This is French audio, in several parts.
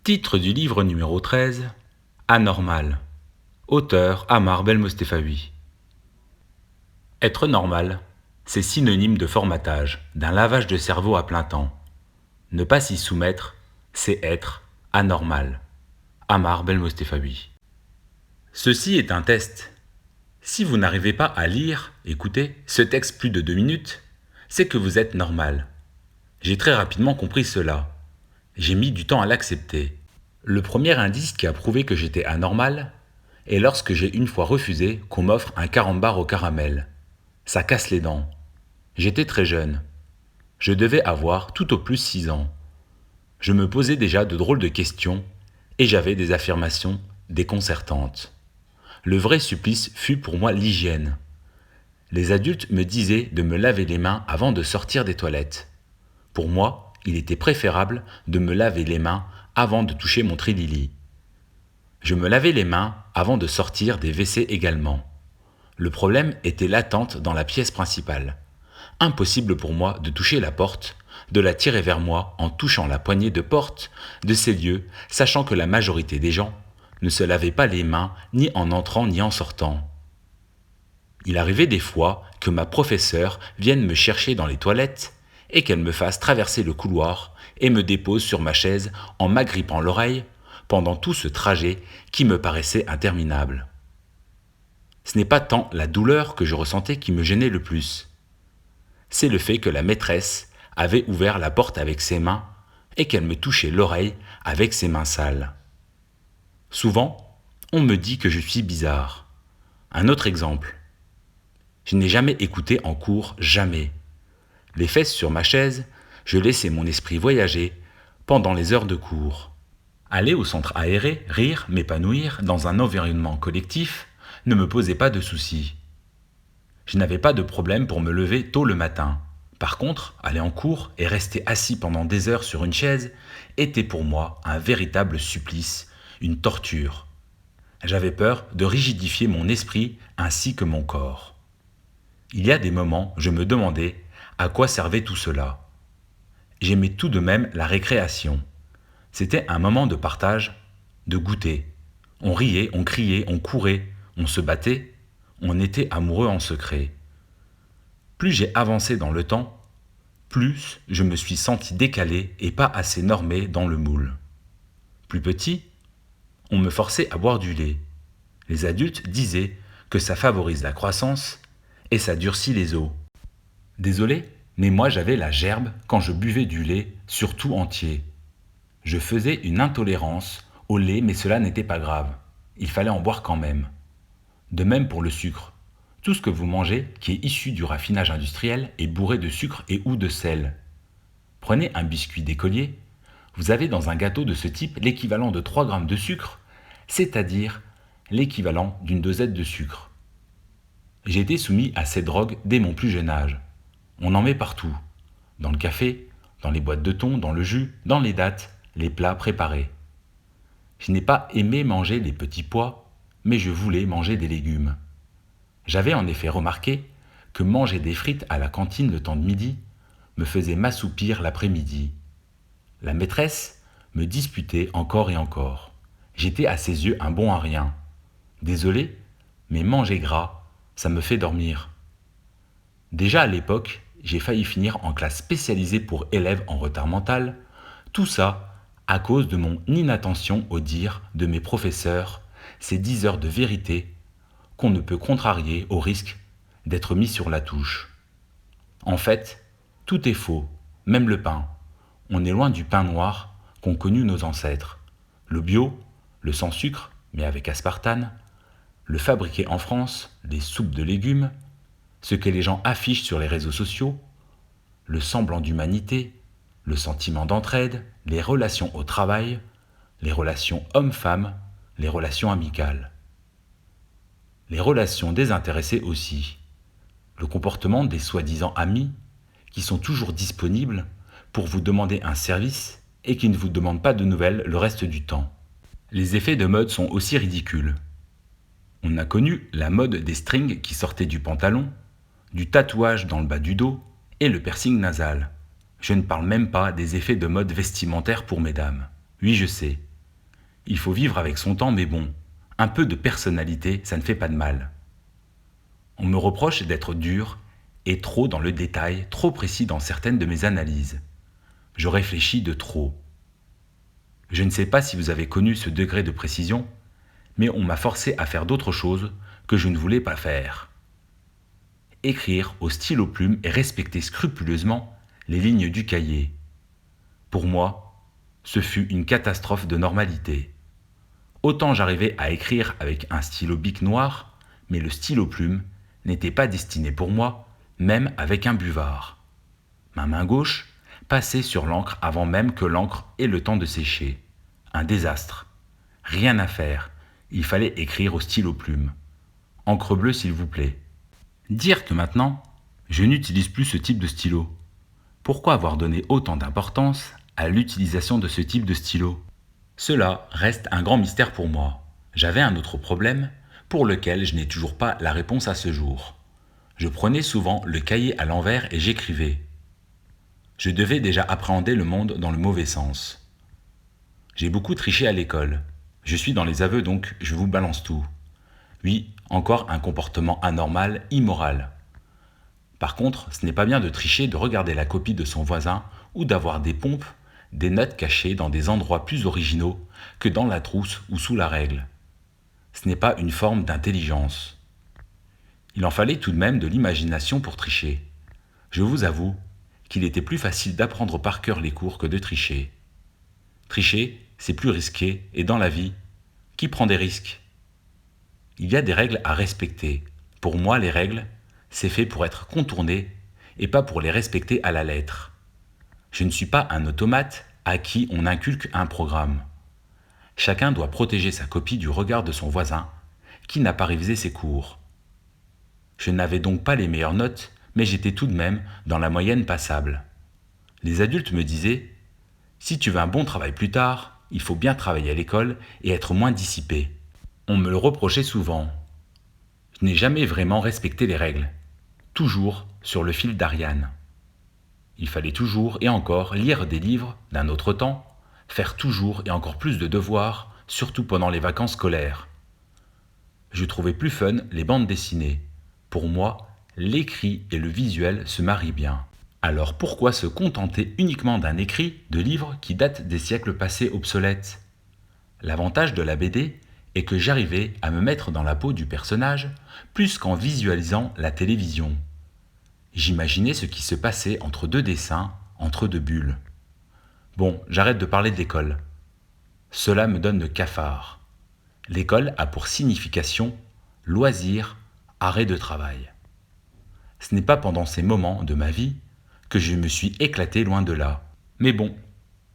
Titre du livre numéro 13, Anormal. Auteur Ammar Belmostefawi. Être normal, c'est synonyme de formatage, d'un lavage de cerveau à plein temps. Ne pas s'y soumettre, c'est être anormal. Ammar Belmostefawi. Ceci est un test. Si vous n'arrivez pas à lire, écoutez, ce texte plus de 2 minutes, c'est que vous êtes normal. J'ai très rapidement compris cela. J'ai mis du temps à l'accepter. Le premier indice qui a prouvé que j'étais anormal est lorsque j'ai une fois refusé qu'on m'offre un carambar au caramel. Ça casse les dents. J'étais très jeune. Je devais avoir tout au plus 6 ans. Je me posais déjà de drôles de questions et j'avais des affirmations déconcertantes. Le vrai supplice fut pour moi l'hygiène. Les adultes me disaient de me laver les mains avant de sortir des toilettes. Pour moi, il était préférable de me laver les mains avant de toucher mon trilili. Je me lavais les mains avant de sortir des WC également. Le problème était l'attente dans la pièce principale. Impossible pour moi de toucher la porte, de la tirer vers moi en touchant la poignée de porte de ces lieux, sachant que la majorité des gens ne se lavaient pas les mains ni en entrant ni en sortant. Il arrivait des fois que ma professeure vienne me chercher dans les toilettes et qu'elle me fasse traverser le couloir et me dépose sur ma chaise en m'agrippant l'oreille pendant tout ce trajet qui me paraissait interminable. Ce n'est pas tant la douleur que je ressentais qui me gênait le plus. C'est le fait que la maîtresse avait ouvert la porte avec ses mains et qu'elle me touchait l'oreille avec ses mains sales. Souvent, on me dit que je suis bizarre. Un autre exemple. Je n'ai jamais écouté en cours, jamais. Les fesses sur ma chaise, je laissais mon esprit voyager pendant les heures de cours. Aller au centre aéré, rire, m'épanouir dans un environnement collectif ne me posait pas de soucis. Je n'avais pas de problème pour me lever tôt le matin. Par contre, aller en cours et rester assis pendant des heures sur une chaise était pour moi un véritable supplice, une torture. J'avais peur de rigidifier mon esprit ainsi que mon corps. Il y a des moments, je me demandais à quoi servait tout cela. J'aimais tout de même la récréation. C'était un moment de partage, de goûter. On riait, on criait, on courait, on se battait, on était amoureux en secret. Plus j'ai avancé dans le temps, plus je me suis senti décalé et pas assez normé dans le moule. Plus petit, on me forçait à boire du lait. Les adultes disaient que ça favorise la croissance et ça durcit les os. Désolé, mais moi j'avais la gerbe quand je buvais du lait, surtout entier. Je faisais une intolérance au lait, mais cela n'était pas grave. Il fallait en boire quand même. De même pour le sucre. Tout ce que vous mangez, qui est issu du raffinage industriel, est bourré de sucre et ou de sel. Prenez un biscuit d'écolier. Vous avez dans un gâteau de ce type l'équivalent de 3 grammes de sucre, c'est-à-dire l'équivalent d'une dosette de sucre. J'ai été soumis à ces drogues dès mon plus jeune âge. On en met partout. Dans le café, dans les boîtes de thon, dans le jus, dans les dattes, les plats préparés. Je n'ai pas aimé manger les petits pois, mais je voulais manger des légumes. J'avais en effet remarqué que manger des frites à la cantine le temps de midi me faisait m'assoupir l'après-midi. La maîtresse me disputait encore et encore. J'étais à ses yeux un bon à rien. Désolé, mais manger gras, ça me fait dormir. Déjà à l'époque, j'ai failli finir en classe spécialisée pour élèves en retard mental, tout ça à cause de mon inattention aux dires de mes professeurs, ces 10 heures de vérité qu'on ne peut contrarier au risque d'être mis sur la touche. En fait, tout est faux, même le pain. On est loin du pain noir qu'ont connu nos ancêtres. Le bio, le sans sucre, mais avec aspartame, le fabriqué en France, les soupes de légumes, ce que les gens affichent sur les réseaux sociaux, le semblant d'humanité, le sentiment d'entraide, les relations au travail, les relations hommes-femmes, les relations amicales. Les relations désintéressées aussi. Le comportement des soi-disant amis qui sont toujours disponibles pour vous demander un service et qui ne vous demandent pas de nouvelles le reste du temps. Les effets de mode sont aussi ridicules. On a connu la mode des strings qui sortaient du pantalon, du tatouage dans le bas du dos et le piercing nasal. Je ne parle même pas des effets de mode vestimentaire pour mesdames. Oui, je sais, Il faut vivre avec son temps, mais bon, un peu de personnalité, ça ne fait pas de mal. On me reproche d'être dur et trop dans le détail, trop précis dans certaines de mes analyses. Je réfléchis de trop. Je ne sais pas si vous avez connu ce degré de précision, mais on m'a forcé à faire d'autres choses que je ne voulais pas faire. Écrire au stylo plume et respecter scrupuleusement les lignes du cahier. Pour moi, ce fut une catastrophe de normalité. Autant j'arrivais à écrire avec un stylo bic noir, mais le stylo plume n'était pas destiné pour moi, même avec un buvard. Ma main gauche passait sur l'encre avant même que l'encre ait le temps de sécher. Un désastre. Rien à faire, il fallait écrire au stylo plume. Encre bleue s'il vous plaît. Dire que maintenant, je n'utilise plus ce type de stylo. Pourquoi avoir donné autant d'importance à l'utilisation de ce type de stylo? Cela reste un grand mystère pour moi. J'avais un autre problème pour lequel je n'ai toujours pas la réponse à ce jour. Je prenais souvent le cahier à l'envers et j'écrivais. Je devais déjà appréhender le monde dans le mauvais sens. J'ai beaucoup triché à l'école. Je suis dans les aveux donc je vous balance tout. Oui, encore un comportement anormal, immoral. Par contre, ce n'est pas bien de tricher, de regarder la copie de son voisin ou d'avoir des pompes, des notes cachées dans des endroits plus originaux que dans la trousse ou sous la règle. Ce n'est pas une forme d'intelligence. Il en fallait tout de même de l'imagination pour tricher. Je vous avoue qu'il était plus facile d'apprendre par cœur les cours que de tricher. Tricher, c'est plus risqué, et dans la vie, qui prend des risques? Il y a des règles à respecter. Pour moi, les règles, c'est fait pour être contourné et pas pour les respecter à la lettre. Je ne suis pas un automate à qui on inculque un programme. Chacun doit protéger sa copie du regard de son voisin qui n'a pas révisé ses cours. Je n'avais donc pas les meilleures notes, mais j'étais tout de même dans la moyenne passable. Les adultes me disaient « Si tu veux un bon travail plus tard, il faut bien travailler à l'école et être moins dissipé. » On me le reprochait souvent. Je n'ai jamais vraiment respecté les règles. Toujours sur le fil d'Ariane. Il fallait toujours et encore lire des livres d'un autre temps, faire toujours et encore plus de devoirs, surtout pendant les vacances scolaires. Je trouvais plus fun les bandes dessinées. Pour moi, l'écrit et le visuel se marient bien. Alors pourquoi se contenter uniquement d'un écrit de livres qui datent des siècles passés obsolètes? L'avantage de la BD est que j'arrivais à me mettre dans la peau du personnage plus qu'en visualisant la télévision. J'imaginais ce qui se passait entre deux dessins, entre deux bulles. Bon, j'arrête de parler de l'école. Cela me donne le cafard. L'école a pour signification loisir, arrêt de travail. Ce n'est pas pendant ces moments de ma vie que je me suis éclaté loin de là. Mais bon,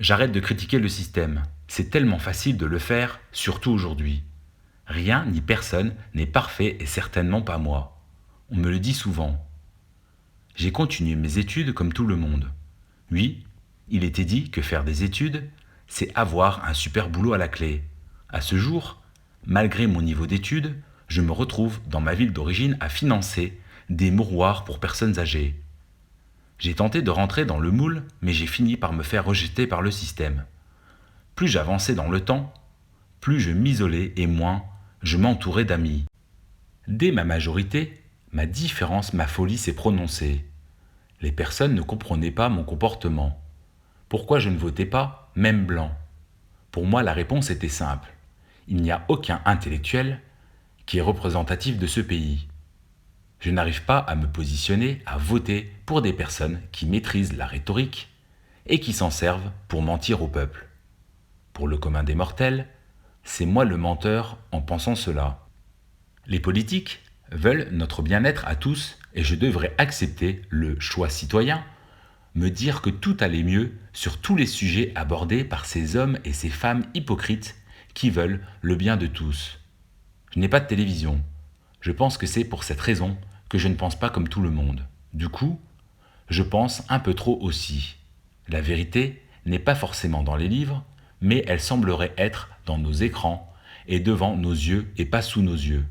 j'arrête de critiquer le système. C'est tellement facile de le faire, surtout aujourd'hui. Rien ni personne n'est parfait et certainement pas moi. On me le dit souvent. J'ai continué mes études comme tout le monde. Oui, il était dit que faire des études, c'est avoir un super boulot à la clé. À ce jour, malgré mon niveau d'études, je me retrouve dans ma ville d'origine à financer des mouroirs pour personnes âgées. J'ai tenté de rentrer dans le moule, mais j'ai fini par me faire rejeter par le système. Plus j'avançais dans le temps, plus je m'isolais et moins je m'entourais d'amis. Dès ma majorité, ma différence, ma folie s'est prononcée. Les personnes ne comprenaient pas mon comportement. Pourquoi je ne votais pas, même blanc? Pour moi, la réponse était simple. Il n'y a aucun intellectuel qui est représentatif de ce pays. Je n'arrive pas à me positionner, à voter pour des personnes qui maîtrisent la rhétorique et qui s'en servent pour mentir au peuple. Pour le commun des mortels, c'est moi le menteur en pensant cela. Les politiques veulent notre bien-être à tous et je devrais accepter le choix citoyen, me dire que tout allait mieux sur tous les sujets abordés par ces hommes et ces femmes hypocrites qui veulent le bien de tous. Je n'ai pas de télévision. Je pense que c'est pour cette raison que je ne pense pas comme tout le monde. Du coup, je pense un peu trop aussi. La vérité n'est pas forcément dans les livres, mais elle semblerait être dans nos écrans et devant nos yeux et pas sous nos yeux.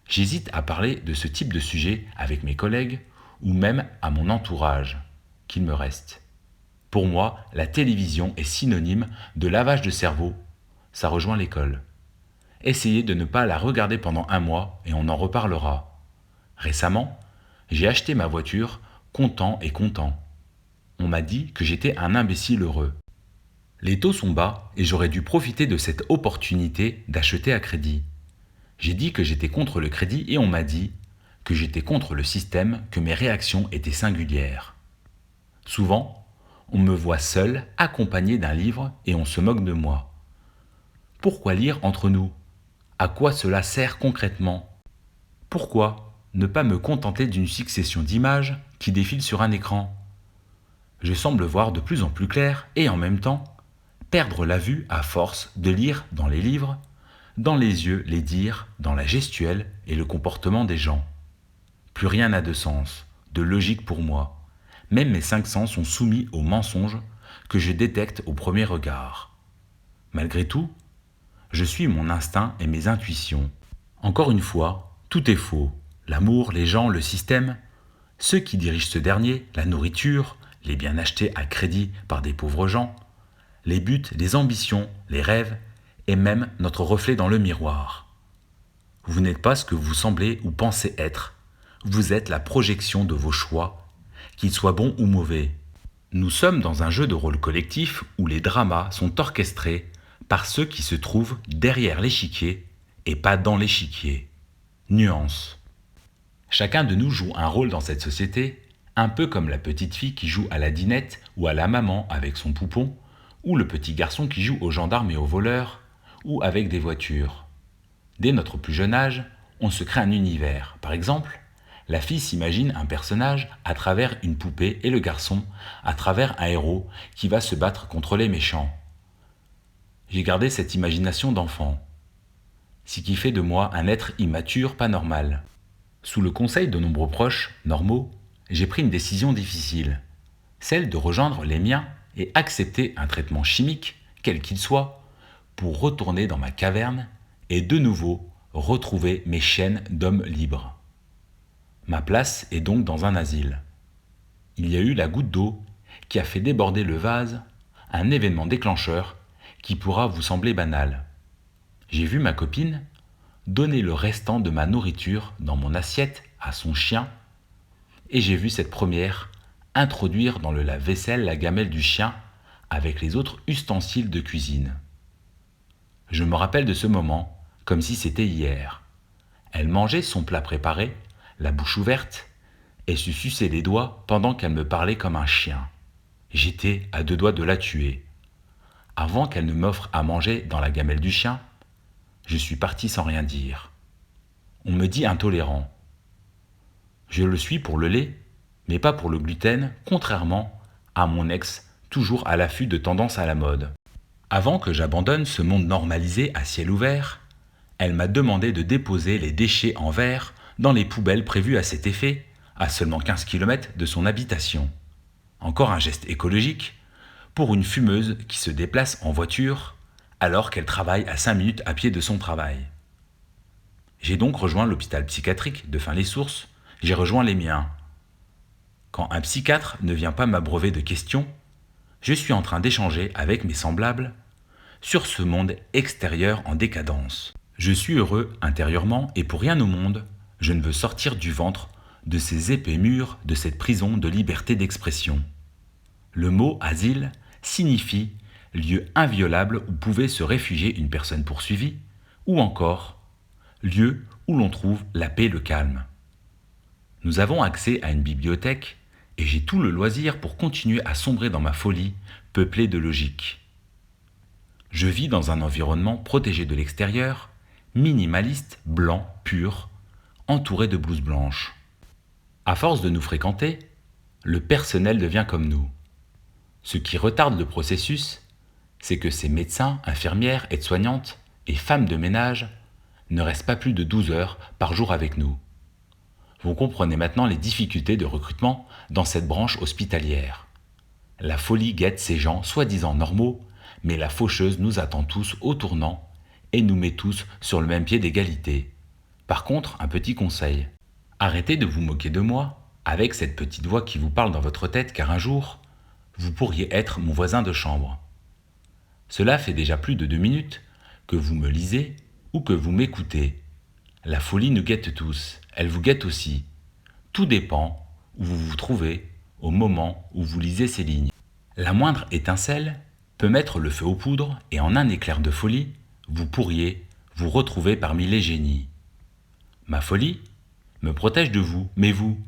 J'hésite à parler de ce type de sujet avec mes collègues ou même à mon entourage, qu'il me reste. Pour moi, la télévision est synonyme de lavage de cerveau, ça rejoint l'école. Essayez de ne pas la regarder pendant 1 mois et on en reparlera. Récemment, j'ai acheté ma voiture, content et content. On m'a dit que j'étais un imbécile heureux. Les taux sont bas et j'aurais dû profiter de cette opportunité d'acheter à crédit. J'ai dit que j'étais contre le crédit et on m'a dit que j'étais contre le système, que mes réactions étaient singulières. Souvent, on me voit seul, accompagné d'un livre et on se moque de moi. Pourquoi lire entre nous? À quoi cela sert concrètement? Pourquoi ne pas me contenter d'une succession d'images qui défilent sur un écran? Je semble voir de plus en plus clair et en même temps perdre la vue à force de lire dans les livres, dans les yeux les dires, dans la gestuelle et le comportement des gens. Plus rien n'a de sens, de logique pour moi. Même mes 5 sens sont soumis aux mensonges que je détecte au premier regard. Malgré tout, je suis mon instinct et mes intuitions. Encore une fois, tout est faux. L'amour, les gens, le système. Ceux qui dirigent ce dernier, la nourriture, les biens achetés à crédit par des pauvres gens, les buts, les ambitions, les rêves, et même notre reflet dans le miroir. Vous n'êtes pas ce que vous semblez ou pensez être. Vous êtes la projection de vos choix, qu'ils soient bons ou mauvais. Nous sommes dans un jeu de rôle collectif où les dramas sont orchestrés par ceux qui se trouvent derrière l'échiquier et pas dans l'échiquier. Nuance. Chacun de nous joue un rôle dans cette société, un peu comme la petite fille qui joue à la dinette ou à la maman avec son poupon, ou le petit garçon qui joue aux gendarmes et aux voleurs, ou avec des voitures. Dès notre plus jeune âge, on se crée un univers. Par exemple, la fille s'imagine un personnage à travers une poupée et le garçon à travers un héros qui va se battre contre les méchants. J'ai gardé cette imagination d'enfant, ce qui fait de moi un être immature pas normal. Sous le conseil de nombreux proches, normaux, j'ai pris une décision difficile, celle de rejoindre les miens et accepter un traitement chimique, quel qu'il soit, pour retourner dans ma caverne et de nouveau retrouver mes chaînes d'homme libre. Ma place est donc dans un asile. Il y a eu la goutte d'eau qui a fait déborder le vase, un événement déclencheur qui pourra vous sembler banal. J'ai vu ma copine donner le restant de ma nourriture dans mon assiette à son chien et j'ai vu cette première introduire dans le lave-vaisselle la gamelle du chien avec les autres ustensiles de cuisine. Je me rappelle de ce moment comme si c'était hier. Elle mangeait son plat préparé, la bouche ouverte, et se suçait les doigts pendant qu'elle me parlait comme un chien. J'étais à 2 doigts de la tuer. Avant qu'elle ne m'offre à manger dans la gamelle du chien, je suis parti sans rien dire. On me dit intolérant. Je le suis pour le lait, mais pas pour le gluten, contrairement à mon ex, toujours à l'affût de tendances à la mode. Avant que j'abandonne ce monde normalisé à ciel ouvert, elle m'a demandé de déposer les déchets en verre dans les poubelles prévues à cet effet, à seulement 15 km de son habitation. Encore un geste écologique pour une fumeuse qui se déplace en voiture alors qu'elle travaille à 5 minutes à pied de son travail. J'ai donc rejoint l'hôpital psychiatrique de Fin-les-Sources, j'ai rejoint les miens. Quand un psychiatre ne vient pas m'abreuver de questions, je suis en train d'échanger avec mes semblables sur ce monde extérieur en décadence. Je suis heureux intérieurement et pour rien au monde, je ne veux sortir du ventre de ces épais murs de cette prison de liberté d'expression. Le mot asile signifie lieu inviolable où pouvait se réfugier une personne poursuivie, ou encore lieu où l'on trouve la paix et le calme. Nous avons accès à une bibliothèque et j'ai tout le loisir pour continuer à sombrer dans ma folie peuplée de logique. Je vis dans un environnement protégé de l'extérieur, minimaliste, blanc, pur, entouré de blouses blanches. À force de nous fréquenter, le personnel devient comme nous. Ce qui retarde le processus, c'est que ces médecins, infirmières, aides-soignantes et femmes de ménage ne restent pas plus de 12 heures par jour avec nous. Vous comprenez maintenant les difficultés de recrutement dans cette branche hospitalière. La folie guette ces gens soi-disant normaux, mais la faucheuse nous attend tous au tournant et nous met tous sur le même pied d'égalité. Par contre, un petit conseil. Arrêtez de vous moquer de moi avec cette petite voix qui vous parle dans votre tête car un jour, vous pourriez être mon voisin de chambre. Cela fait déjà plus de 2 minutes Que vous me lisez ou que vous m'écoutez, la folie nous guette tous, elle vous guette aussi. Tout dépend où vous vous trouvez au moment où vous lisez ces lignes. La moindre étincelle peut mettre le feu aux poudres et en un éclair de folie, vous pourriez vous retrouver parmi les génies. Ma folie me protège de vous, mais vous,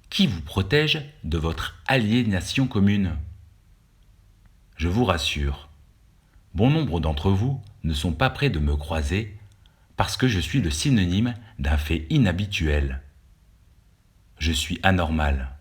qui vous protège de votre aliénation commune? Je vous rassure, bon nombre d'entre vous ne sont pas prêts de me croiser parce que je suis le synonyme d'un fait inhabituel. Je suis anormal.